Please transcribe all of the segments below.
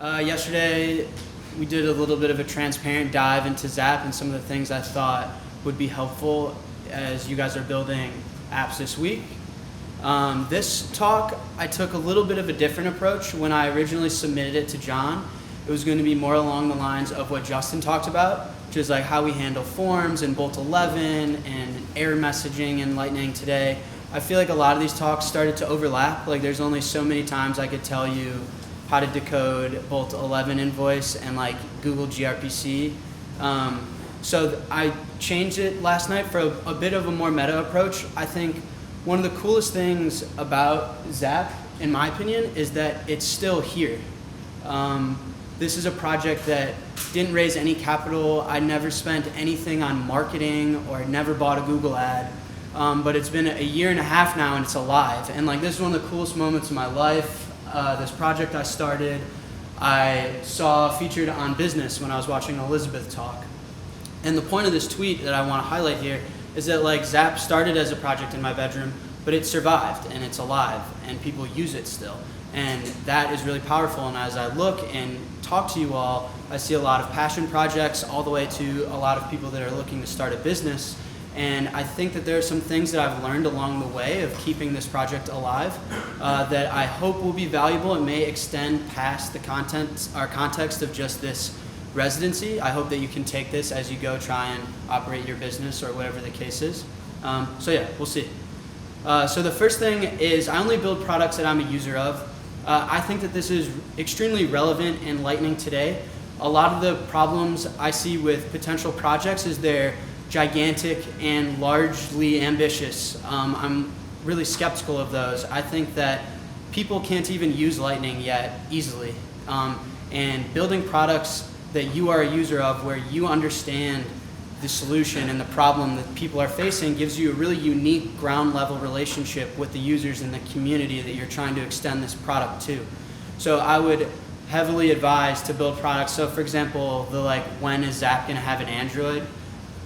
Yesterday, we did a little bit of a transparent dive into Zap and some of the things I thought would be helpful as you guys are building apps this week. This talk, I took a little bit of a different approach. When I originally submitted it to John, it was going to be more along the lines of what Justin talked about, which is like how we handle forms in Bolt 11 and error messaging in Lightning today. I feel like a lot of these talks started to overlap. Like there's only so many times I could tell you how to decode Bolt 11 invoice and like Google gRPC. So I changed it last night for a bit of a more meta approach. I think one of the coolest things about Zap, in my opinion, is that it's still here. This is a project that didn't raise any capital. I never spent anything on marketing or never bought a Google ad. But it's been a year and a half now and it's alive. And like this is one of the coolest moments of my life. This project I started, I saw featured on Business when I was watching Elizabeth talk. And the point of this tweet that I want to highlight here is that like Zap started as a project in my bedroom, but it survived and it's alive and people use it still. And that is really powerful. And as I look and talk to you all, I see a lot of passion projects all the way to a lot of people that are looking to start a business. And I think that there are some things that I've learned along the way of keeping this project alive that I hope will be valuable and may extend past the context of just this residency. I hope that you can take this as you go try and operate your business or whatever the case is. So yeah, we'll see. So the first thing is I only build products that I'm a user of. I think that this is extremely relevant in Lightning today. A lot of the problems I see with potential projects is they're gigantic and largely ambitious. I'm really skeptical of those. I think that people can't even use Lightning yet easily. And building products that you are a user of where you understand the solution and the problem that people are facing gives you a really unique ground level relationship with the users in the community that you're trying to extend this product to. So I would heavily advise to build products. So for example, when is Zap gonna have an Android?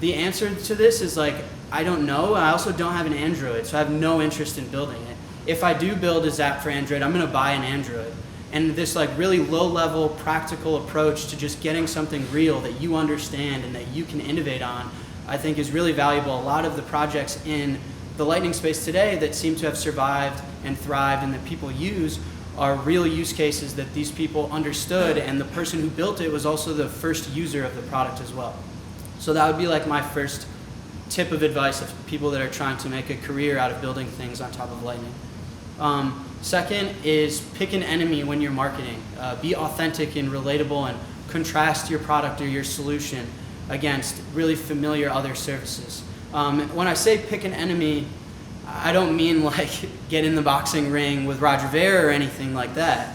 The answer to this is I don't know. I also don't have an Android, so I have no interest in building it. If I do build a Zap for Android, I'm gonna buy an Android. And this really low-level practical approach to just getting something real that you understand and that you can innovate on, I think is really valuable. A lot of the projects in the Lightning space today that seem to have survived and thrived and that people use are real use cases that these people understood, and the person who built it was also the first user of the product as well. So that would be my first tip of advice of people that are trying to make a career out of building things on top of Lightning. Second is pick an enemy when you're marketing. Be authentic and relatable and contrast your product or your solution against really familiar other services. When I say pick an enemy, I don't mean get in the boxing ring with Roger Ver or anything like that.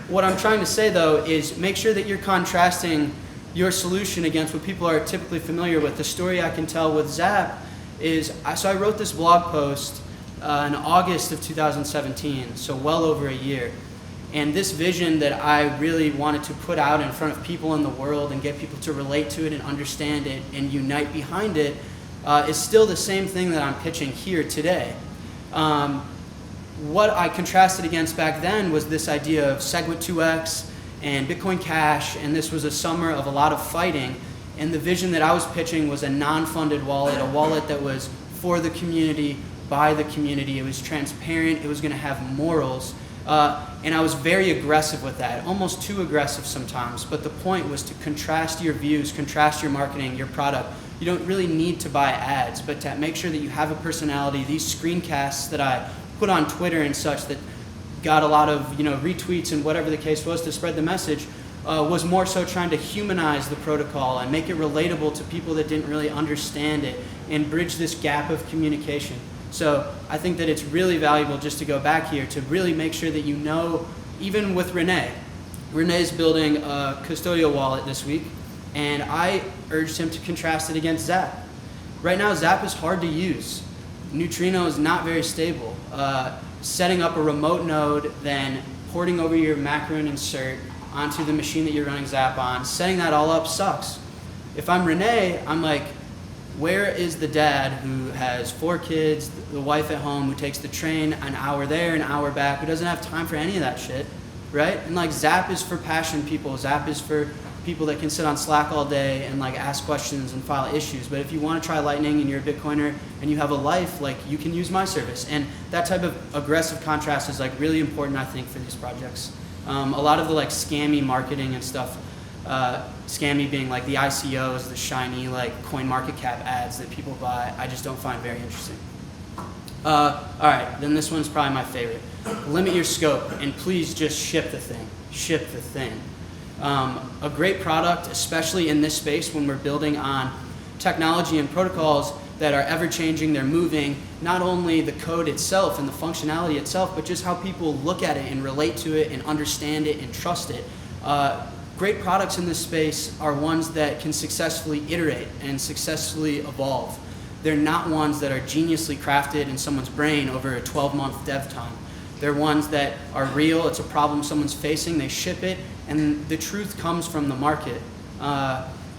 What I'm trying to say though is make sure that you're contrasting your solution against what people are typically familiar with. The story I can tell with Zap is, so I wrote this blog post in August of 2017, so well over a year. And this vision that I really wanted to put out in front of people in the world and get people to relate to it and understand it and unite behind it is still the same thing that I'm pitching here today. What I contrasted against back then was this idea of Segwit 2x and Bitcoin Cash, and this was a summer of a lot of fighting. And the vision that I was pitching was a non-funded wallet, a wallet that was for the community, by the community. It was transparent, it was going to have morals, and I was very aggressive with that, almost too aggressive sometimes. But the point was to contrast your views, contrast your marketing, your product. You don't really need to buy ads, but to make sure that you have a personality. These screencasts that I put on Twitter and such that got a lot of retweets and whatever the case was to spread the message was more so trying to humanize the protocol and make it relatable to people that didn't really understand it and bridge this gap of communication. So I think that it's really valuable just to go back here to really make sure that even with Renee. Renee's building a custodial wallet this week, and I urged him to contrast it against Zap. Right now, Zap is hard to use. Neutrino is not very stable. Setting up a remote node, then porting over your macaron insert onto the machine that you're running Zap on, setting that all up sucks. If I'm Renee, I'm Where is the dad who has 4 kids, the wife at home, who takes the train an hour there, an hour back, who doesn't have time for any of that shit, right? And like Zap is for passion people. Zap is for people that can sit on Slack all day and like ask questions and file issues. But if you want to try Lightning and you're a Bitcoiner and you have a life, like you can use my service. And that type of aggressive contrast is like really important, I think, for these projects. A lot of the like scammy marketing and stuff, scammy being like the ICOs, the shiny like CoinMarketCap ads that people buy, I just don't find very interesting. All right, then this one's probably my favorite. Limit your scope and please just ship the thing. Ship the thing. A great product, especially in this space when we're building on technology and protocols that are ever-changing, they're moving, not only the code itself and the functionality itself, but just how people look at it and relate to it and understand it and trust it. Great products in this space are ones that can successfully iterate and successfully evolve. They're not ones that are geniusly crafted in someone's brain over a 12-month dev time. They're ones that are real, it's a problem someone's facing, they ship it, and the truth comes from the market.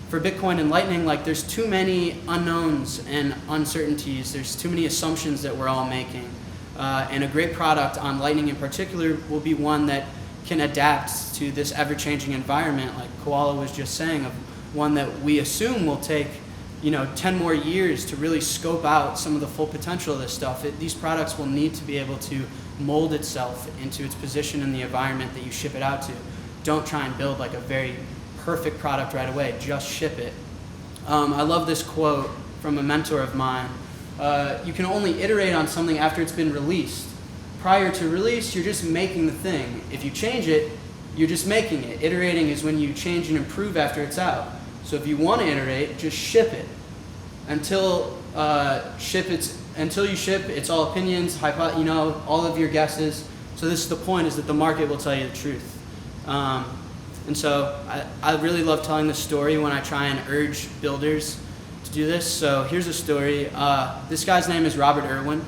For Bitcoin and Lightning, like there's too many unknowns and uncertainties, there's too many assumptions that we're all making. And a great product on Lightning in particular will be one that can adapt to this ever-changing environment, like Koala was just saying, of one that we assume will take 10 more years to really scope out some of the full potential of this stuff. These products will need to be able to mold itself into its position in the environment that you ship it out to. Don't try and build like a very perfect product right away, just ship it. I love this quote from a mentor of mine. You can only iterate on something after it's been released. Prior to release, you're just making the thing. If you change it, you're just making it. Iterating is when you change and improve after it's out. So if you want to iterate, just ship it. Until you ship, it's all opinions, all of your guesses. So this is the point, is that the market will tell you the truth. And so I really love telling this story when I try and urge builders to do this. So here's a story. This guy's name is Robert Irwin.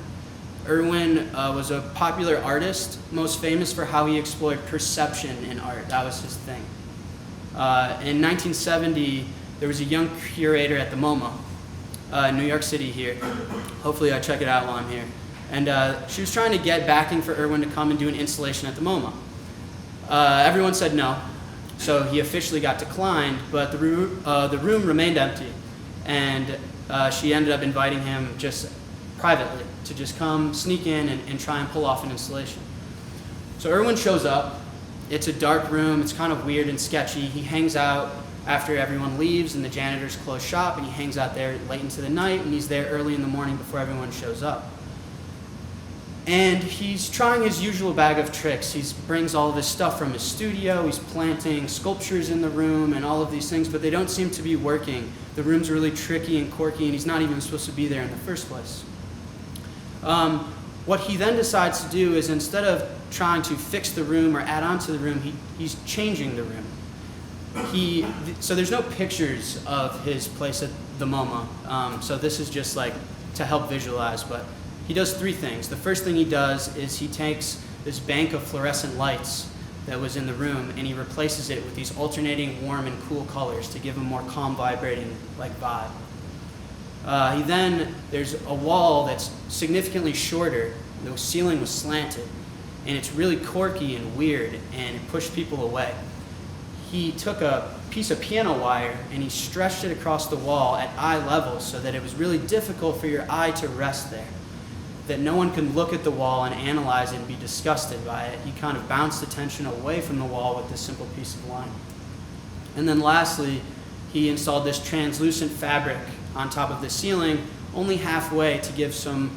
Irwin was a popular artist, most famous for how he explored perception in art. That was his thing. In 1970, there was a young curator at the MoMA, in New York City here. Hopefully I check it out while I'm here. And she was trying to get backing for Irwin to come and do an installation at the MoMA. Everyone said no, so he officially got declined, but the room remained empty. And she ended up inviting him just privately to just come sneak in and try and pull off an installation. So Irwin shows up. It's a dark room, it's kind of weird and sketchy. He hangs out after everyone leaves and the janitors close shop, and he hangs out there late into the night, and he's there early in the morning before everyone shows up. And he's trying his usual bag of tricks. He brings all of his stuff from his studio, he's planting sculptures in the room and all of these things, but they don't seem to be working. The room's really tricky and quirky, and he's not even supposed to be there in the first place. What he then decides to do is, instead of trying to fix the room or add on to the room, he's changing the room. So there's no pictures of his place at the MoMA, so this is just like to help visualize, but he does 3 things. The first thing he does is he takes this bank of fluorescent lights that was in the room and he replaces it with these alternating warm and cool colors to give a more calm, vibrating like vibe. There's a wall that's significantly shorter. The ceiling was slanted, and it's really quirky and weird, and it pushed people away. He took a piece of piano wire and he stretched it across the wall at eye level so that it was really difficult for your eye to rest there, that no one could look at the wall and analyze it and be disgusted by it. He kind of bounced attention away from the wall with this simple piece of line. And then lastly, he installed this translucent fabric on top of the ceiling, only halfway, to give some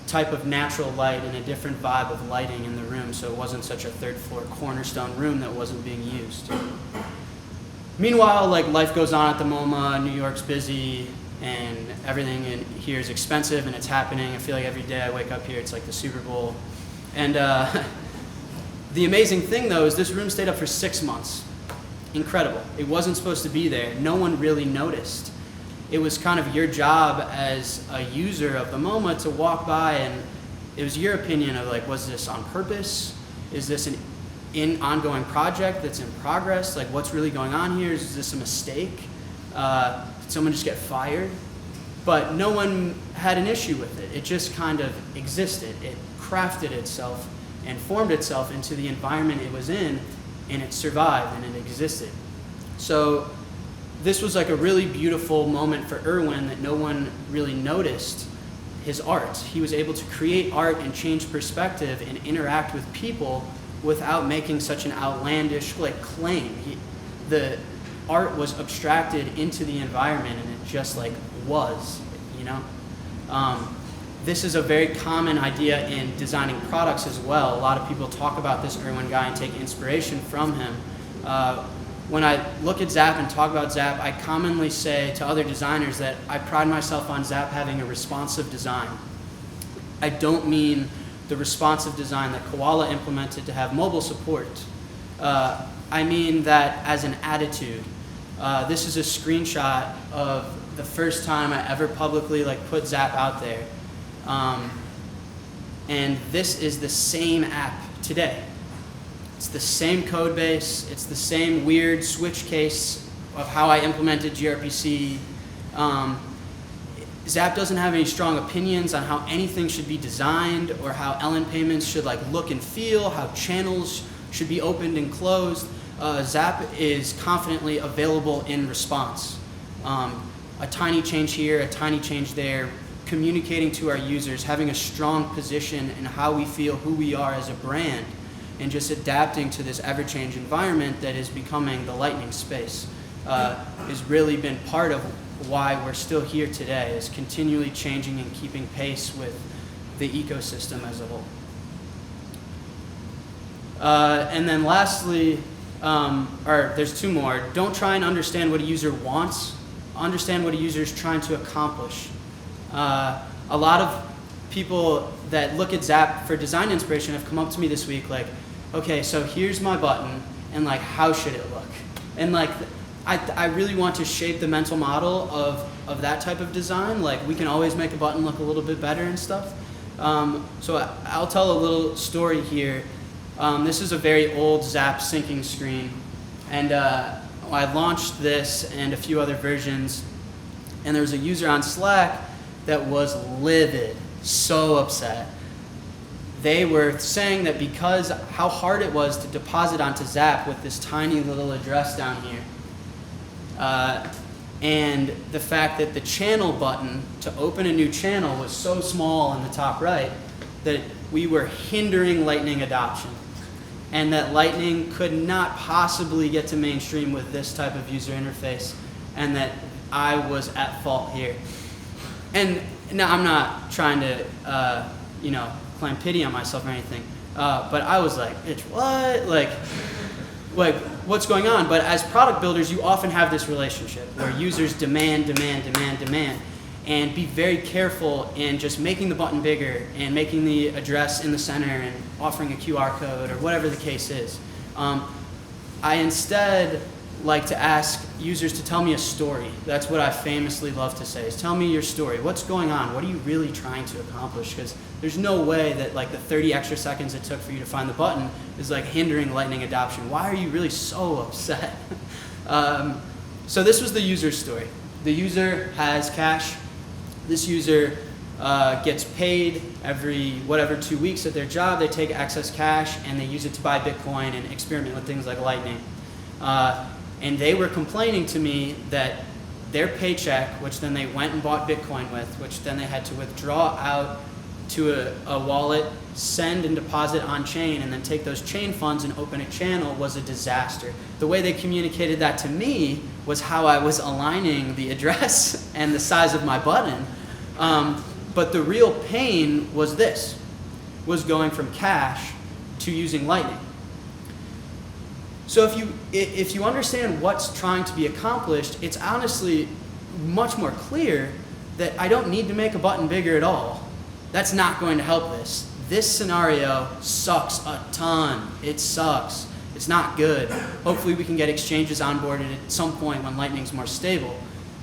type of natural light and a different vibe of lighting in the room, so it wasn't such a 3rd floor cornerstone room that wasn't being used. Meanwhile, like, life goes on at the MoMA, New York's busy, and everything in here is expensive and it's happening. I feel like every day I wake up here, it's like the Super Bowl. And the amazing thing though is this room stayed up for 6 months. Incredible. It wasn't supposed to be there. No one really noticed. It was kind of your job as a user of the MoMA to walk by, and it was your opinion of like, was this on purpose? Is this an ongoing project that's in progress? Like, what's really going on here? Is this a mistake? Did someone just get fired? but no one had an issue with it. It just kind of existed. It crafted itself and formed itself into the environment it was in, and it survived and it existed. So this was like a really beautiful moment for Irwin that no one really noticed his art. He was able to create art and change perspective and interact with people without making such an outlandish claim. The art was abstracted into the environment and it just was, This is a very common idea in designing products as well. A lot of people talk about this Irwin guy and take inspiration from him. When I look at Zap and talk about Zap, I commonly say to other designers that I pride myself on Zap having a responsive design. I don't mean the responsive design that Koala implemented to have mobile support. I mean that as an attitude. This is a screenshot of the first time I ever publicly put Zap out there. And this is the same app today. It's the same code base. It's the same weird switch case of how I implemented gRPC. Zap doesn't have any strong opinions on how anything should be designed or how LN payments should look and feel, how channels should be opened and closed. Zap is confidently available in response. A tiny change here, a tiny change there, communicating to our users, having a strong position in how we feel, who we are as a brand, and just adapting to this ever-changing environment that is becoming the Lightning space has really been part of why we're still here today, is continually changing and keeping pace with the ecosystem as a whole. And then lastly, or there's two more. Don't try and understand what a user wants. Understand what a user is trying to accomplish. A lot of people that look at Zap for design inspiration have come up to me this week okay, so here's my button, and how should it look? And I really want to shape the mental model of that type of design. We can always make a button look a little bit better and stuff. So I'll tell a little story here. This is a very old Zap syncing screen, and I launched this and a few other versions, and there was a user on Slack that was livid, so upset. They were saying that because how hard it was to deposit onto Zap with this tiny little address down here, and the fact that the channel button to open a new channel was so small in the top right that we were hindering Lightning adoption, and that Lightning could not possibly get to mainstream with this type of user interface, and that I was at fault here. And now I'm not trying to, claim pity on myself or anything, but I was bitch, what? What's going on? But as product builders, you often have this relationship where users demand, and be very careful in just making the button bigger and making the address in the center and offering a QR code or whatever the case is. I instead like to ask users to tell me a story. That's what I famously love to say, is tell me your story. What's going on? What are you really trying to accomplish? Because there's no way that the 30 extra seconds it took for you to find the button is hindering Lightning adoption. Why are you really so upset? So this was the user's story. The user has cash. This user gets paid every 2 weeks at their job. They take excess cash and they use it to buy Bitcoin and experiment with things like Lightning. And they were complaining to me that their paycheck, which then they went and bought Bitcoin with, which then they had to withdraw out to a wallet, send and deposit on chain, and then take those chain funds and open a channel, was a disaster. The way they communicated that to me was how I was aligning the address and the size of my button. But the real pain was this, was going from cash to using Lightning. So if you understand what's trying to be accomplished, it's honestly much more clear that I don't need to make a button bigger at all. That's not going to help this. This scenario sucks a ton. It sucks. It's not good. Hopefully we can get exchanges onboarded at some point when Lightning's more stable.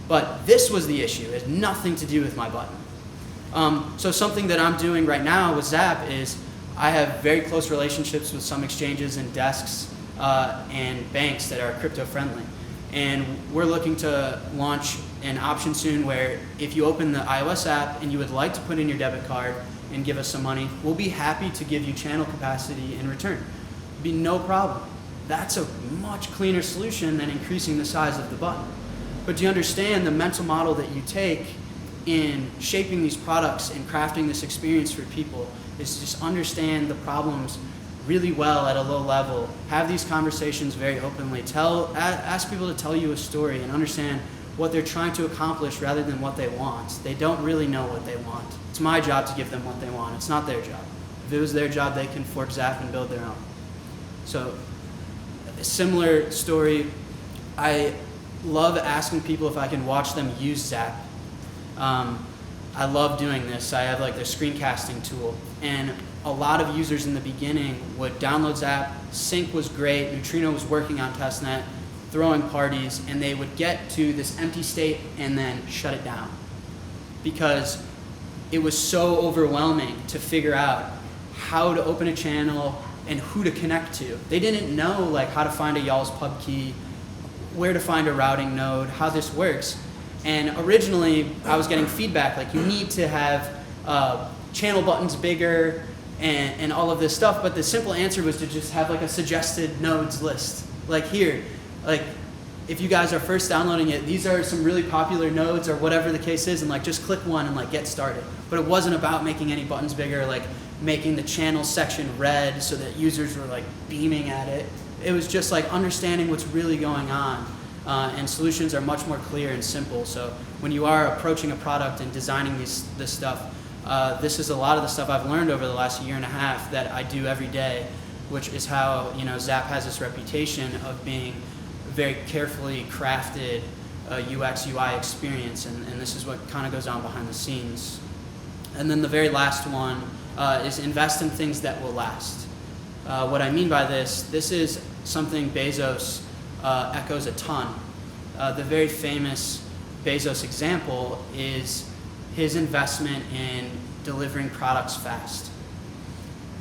But this was the issue. It has nothing to do with my button. So something that I'm doing right now with Zap is I have very close relationships with some exchanges and desks and banks that are crypto friendly. And we're looking to launch an option soon where if you open the iOS app and you would like to put in your debit card and give us some money, we'll be happy to give you channel capacity in return. Be no problem. That's a much cleaner solution than increasing the size of the button. But do you understand the mental model that you take in shaping these products and crafting this experience for people is just understand the problems really well at a low level, have these conversations very openly, ask people to tell you a story and understand what they're trying to accomplish rather than what they want. They don't really know what they want. It's my job to give them what they want. It's not their job. If it was their job, they can fork Zap and build their own. So, a similar story, I love asking people if I can watch them use Zap. I love doing this. I have like the screencasting tool, and a lot of users in the beginning would download Zap, sync was great, Neutrino was working on testnet, throwing parties, and they would get to this empty state and then shut it down because it was so overwhelming to figure out how to open a channel and who to connect to. They didn't know like how to find a y'all's pub key, where to find a routing node, how this works. And originally I was getting feedback like you need to have channel buttons bigger and all of this stuff, but the simple answer was to just have like a suggested nodes list. Like here, like if you guys are first downloading it, these are some really popular nodes or whatever the case is, and like just click one and like get started. But it wasn't about making any buttons bigger, like making the channel section red so that users were like beaming at it. It was just like understanding what's really going on. And solutions are much more clear and simple. So when you are approaching a product and designing this stuff, this is a lot of the stuff I've learned over the last year and a half that I do every day, which is how Zap has this reputation of being a very carefully crafted UX UI experience, and this is what kind of goes on behind the scenes. And then the very last one is invest in things that will last. What I mean by this is something Bezos echoes a ton. The very famous Bezos example is his investment in delivering products fast.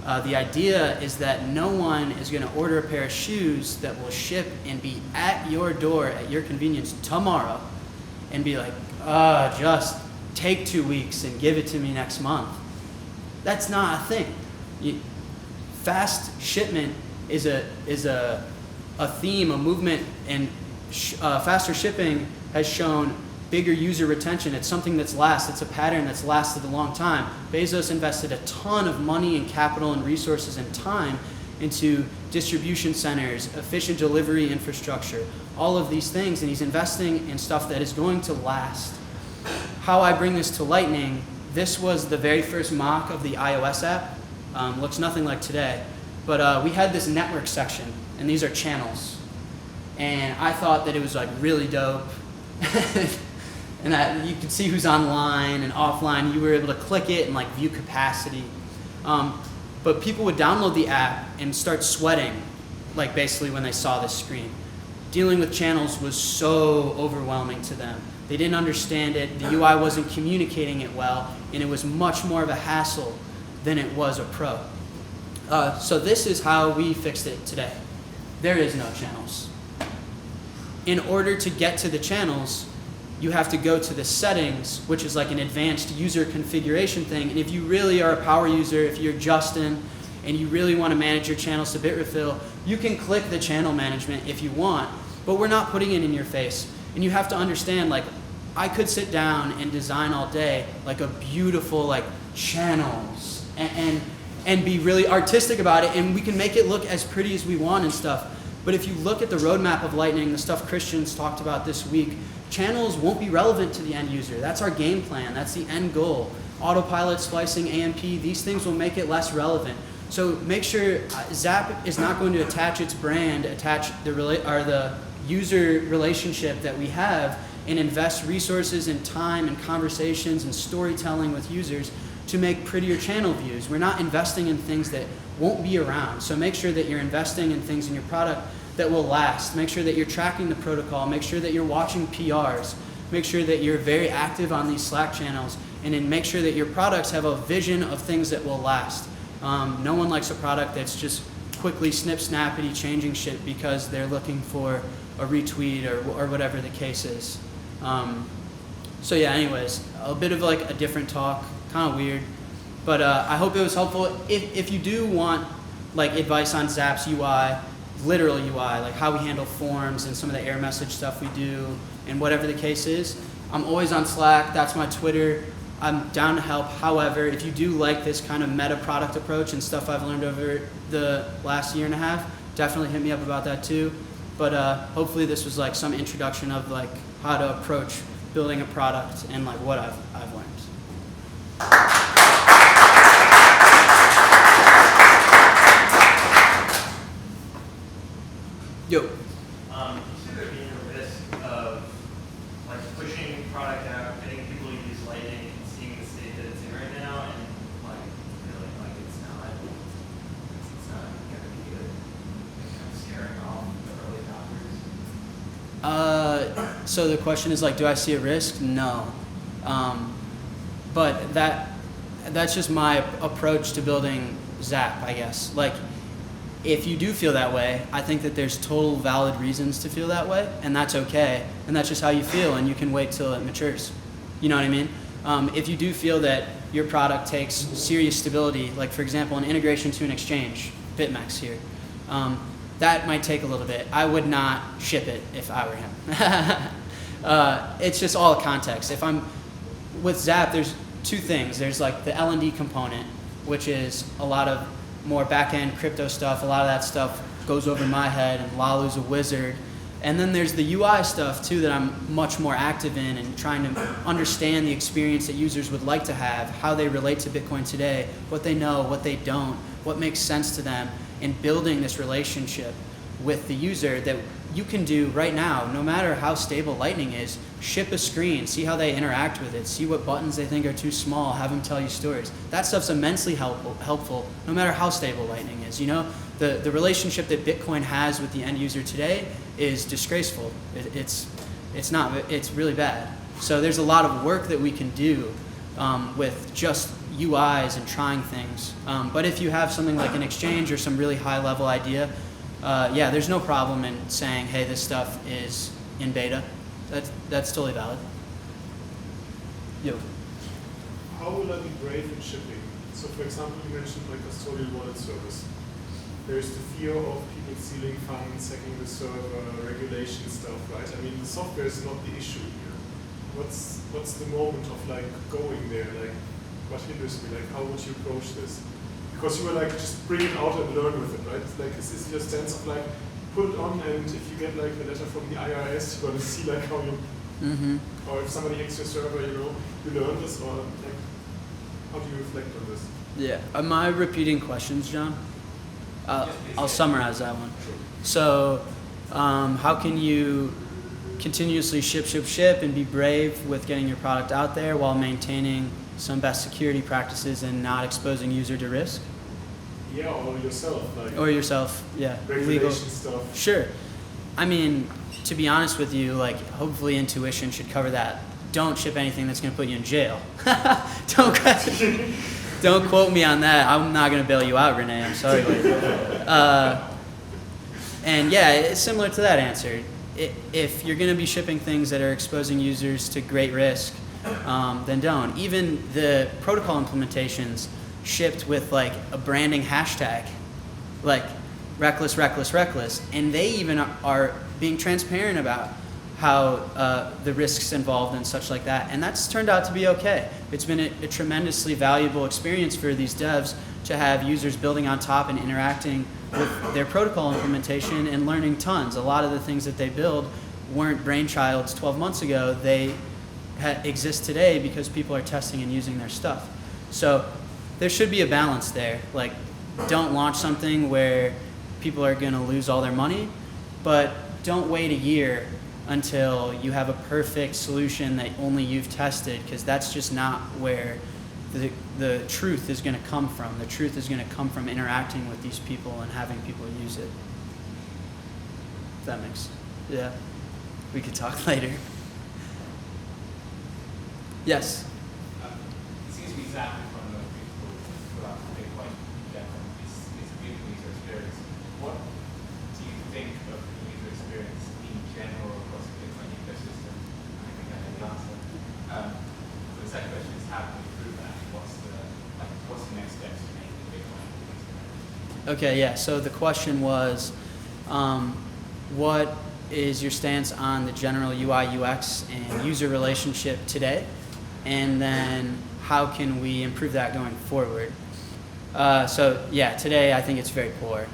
The idea is that no one is going to order a pair of shoes that will ship and be at your door at your convenience tomorrow and be like, just take 2 weeks and give it to me next month. That's not a thing. Fast shipment is a theme, a movement, and faster shipping has shown bigger user retention. It's something that's it's a pattern that's lasted a long time. Bezos invested a ton of money and capital and resources and time into distribution centers, efficient delivery infrastructure, all of these things, and he's investing in stuff that is going to last. How I bring this to Lightning, this was the very first mock of the iOS app. Looks nothing like today, but we had this network section, and these are channels. And I thought that it was like really dope. And that you could see who's online and offline. You were able to click it and like view capacity. But people would download the app and start sweating, like basically when they saw this screen. Dealing with channels was so overwhelming to them. They didn't understand it. The UI wasn't communicating it well, and it was much more of a hassle than it was a pro. So this is how we fixed it today. There is no channels. In order to get to the channels, you have to go to the settings, which is like an advanced user configuration thing. And if you really are a power user, if you're Justin, and you really want to manage your channels to Bitrefill, you can click the channel management if you want, but we're not putting it in your face. And you have to understand, like, I could sit down and design all day like a beautiful like channels and be really artistic about it, and we can make it look as pretty as we want and stuff. But if you look at the roadmap of Lightning, the stuff Christian's talked about this week, channels won't be relevant to the end user. That's our game plan. That's the end goal. Autopilot, splicing, AMP, these things will make it less relevant. So make sure Zap is not going to attach its brand, attach the user relationship that we have, and invest resources and time and conversations and storytelling with users to make prettier channel views. We're not investing in things that won't be around. So make sure that you're investing in things in your product that will last. Make sure that you're tracking the protocol. Make sure that you're watching PRs. Make sure that you're very active on these Slack channels, and then make sure that your products have a vision of things that will last. No one likes a product that's just quickly snip-snappity changing shit because they're looking for a retweet or whatever the case is. So yeah, anyways, a bit of like a different talk, kind of weird, but I hope it was helpful. If you do want like advice on Zap's UI, literal UI, like how we handle forms and some of the error message stuff we do and whatever the case is, I'm always on Slack. That's my Twitter. I'm down to help. However, if you do like this kind of meta product approach and stuff I've learned over the last year and a half, definitely hit me up about that too. But hopefully this was like some introduction of like how to approach building a product and like what I've learned. Yo. You see there being a risk of like pushing product out, getting people to use Lightning and seeing the state that it's in right now, and like feeling like it's not going to be good, and kind of scaring off the early adopters. So the question is like, do I see a risk? No. But that's just my approach to building Zap, I guess. Like, if you do feel that way, I think that there's total valid reasons to feel that way, and that's okay, and that's just how you feel, and you can wait till it matures. You know what I mean? If you do feel that your product takes serious stability, like for example, an integration to an exchange, BitMEX here, that might take a little bit. I would not ship it if I were him. It's just all context. If I'm with Zap, there's two things. There's like the L&D component, which is a lot of more back-end crypto stuff. A lot of that stuff goes over my head, and Lalu's a wizard. And then there's the UI stuff too that I'm much more active in, and trying to understand the experience that users would like to have, how they relate to Bitcoin today, what they know, what they don't, what makes sense to them, and building this relationship with the user that you can do right now, no matter how stable Lightning is. Ship a screen, see how they interact with it, see what buttons they think are too small, have them tell you stories. That stuff's immensely helpful no matter how stable Lightning is. You know, the relationship that Bitcoin has with the end user today is disgraceful. It's really bad. So there's a lot of work that we can do with just UIs and trying things. But if you have something like an exchange or some really high level idea, yeah, there's no problem in saying, hey, this stuff is in beta. That's totally valid. Yo. How will I be brave in shipping? So for example, you mentioned like custodial wallet service. There's the fear of people stealing funds, hacking the server, regulation stuff, right? I mean, the software is not the issue here. What's the moment of like going there? Like, what hinders me? Like, how would you approach this? Because you were like, just bring it out and learn with it, right? It's like, is this your stance of like, put it on, and if you get like a letter from the IRS, you're gonna see like how you, or if somebody hacks your server, you know, you learn this, or like, how do you reflect on this? Yeah. Am I repeating questions, John? I'll summarize that one. Sure. So, how can you continuously ship, and be brave with getting your product out there while maintaining some best security practices and not exposing user to risk? Yeah, or yourself. Like, or yourself, yeah. Regulation Legal stuff. Sure. I mean, to be honest with you, like, hopefully intuition should cover that. Don't ship anything that's going to put you in jail. Don't quote me on that. I'm not going to bail you out, Renee. I'm sorry. And yeah, it's similar to that answer. If you're going to be shipping things that are exposing users to great risk, then don't. Even the protocol implementations shipped with like a branding hashtag, like reckless, reckless, reckless. And they even are being transparent about how the risks involved and such like that. And that's turned out to be okay. It's been a tremendously valuable experience for these devs to have users building on top and interacting with their protocol implementation and learning tons. A lot of the things that they build weren't brainchilds 12 months ago. They exist today because people are testing and using their stuff. So there should be a balance there. Like, don't launch something where people are going to lose all their money, but don't wait a year until you have a perfect solution that only you've tested, because that's just not where the truth is going to come from. The truth is going to come from interacting with these people and having people use it. If that makes, yeah. We could talk later. Yes? It seems to be exactly from the people who are Bitcoin in general. It's a beautiful user experience. What do you think of the user experience in how can we improve that? What's the next steps to make the Bitcoin? Okay, yeah. So the question was, what is your stance on the general UI, UX, and user relationship today? And then how can we improve that going forward? So yeah, today I think it's very poor.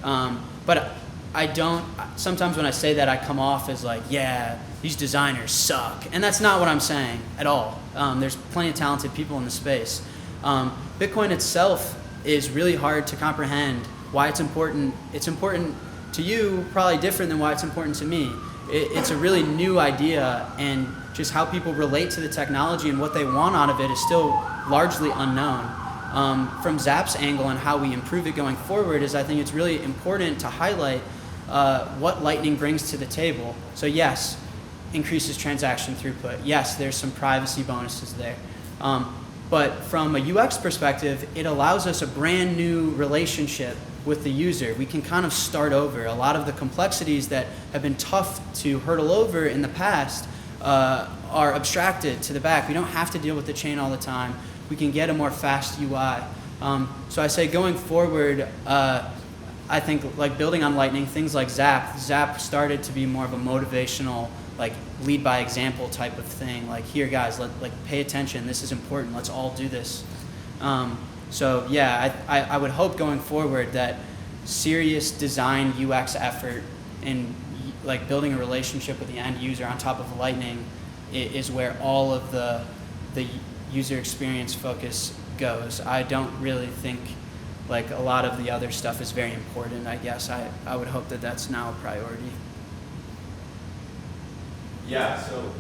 But I don't, sometimes when I say that I come off as like, yeah, these designers suck. And that's not what I'm saying at all. There's plenty of talented people in the space. Bitcoin itself is really hard to comprehend why it's important. It's important to you, probably different than why it's important to me. It's a really new idea, and just how people relate to the technology and what they want out of it is still largely unknown. From Zap's angle and how we improve it going forward is I think it's really important to highlight what Lightning brings to the table. So yes, increases transaction throughput. Yes, there's some privacy bonuses there. But from a UX perspective, it allows us a brand new relationship with the user. We can kind of start over. A lot of the complexities that have been tough to hurdle over in the past are abstracted to the back. We don't have to deal with the chain all the time. We can get a more fast UI. So I say going forward, I think like building on Lightning, things like Zap started to be more of a motivational, like lead by example type of thing. Like, here guys, pay attention, this is important, let's all do this. So yeah, I would hope going forward that serious design UX effort in like building a relationship with the end user on top of Lightning is where all of the user experience focus goes. I don't really think like a lot of the other stuff is very important, I guess. I would hope that that's now a priority. Yeah, so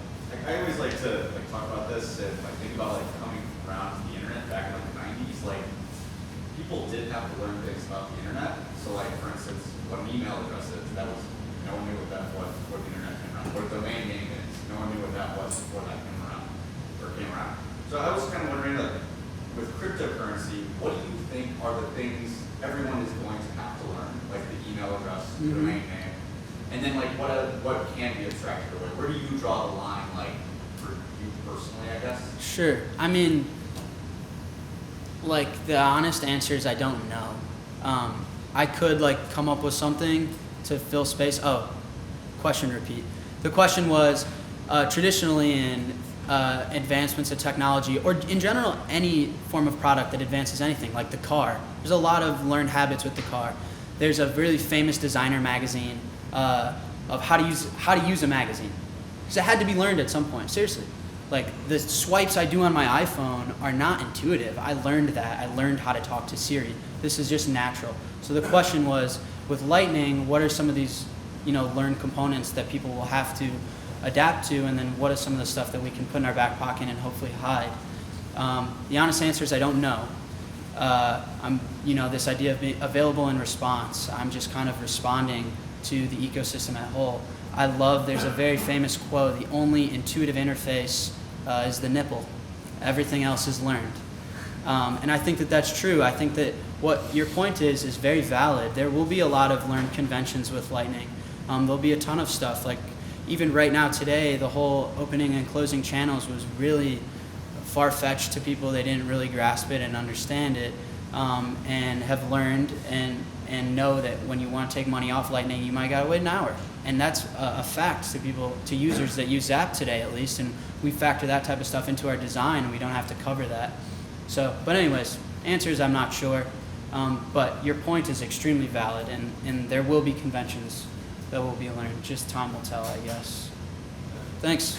I always like to talk about this and think about coming around to the internet back in the 90s. People did have to learn things about the internet. So for instance, what an email address is, that was, no one knew what that was before the internet came around. What a domain name is, no one knew what that was before that came around. So I was kind of wondering, with cryptocurrency, what do you think are the things everyone is going to have to learn, like the email address, the domain name, and then what can be abstracted away? Where do you draw the line, for you personally, I guess? Sure. I mean, the honest answer is I don't know. I could come up with something to fill space. Oh, question repeat. The question was, traditionally in advancements of technology, or in general any form of product that advances anything, like the car. There's a lot of learned habits with the car. There's a really famous designer magazine of how to use a magazine, because it had to be learned at some point. Seriously, the swipes I do on my iPhone are not intuitive. I learned that. I learned how to talk to Siri. This is just natural. So the question was, with Lightning, what are some of these learned components that people will have to adapt to, and then what is some of the stuff that we can put in our back pocket and hopefully hide? The honest answer is I don't know. This idea of being available in response, I'm just kind of responding to the ecosystem at whole. There's a very famous quote, the only intuitive interface is the nipple. Everything else is learned. And I think that that's true. I think that what your point is very valid. There will be a lot of learned conventions with Lightning. There'll be a ton of stuff. Even right now today, the whole opening and closing channels was really far-fetched to people. They didn't really grasp it and understand it, and have learned and know that when you want to take money off Lightning, you might gotta wait an hour. And that's a fact to users that use Zap today, at least, and we factor that type of stuff into our design, and we don't have to cover that. But anyways, answers I'm not sure, but your point is extremely valid, and there will be conventions that will be learned. Just time will tell, I guess. Thanks.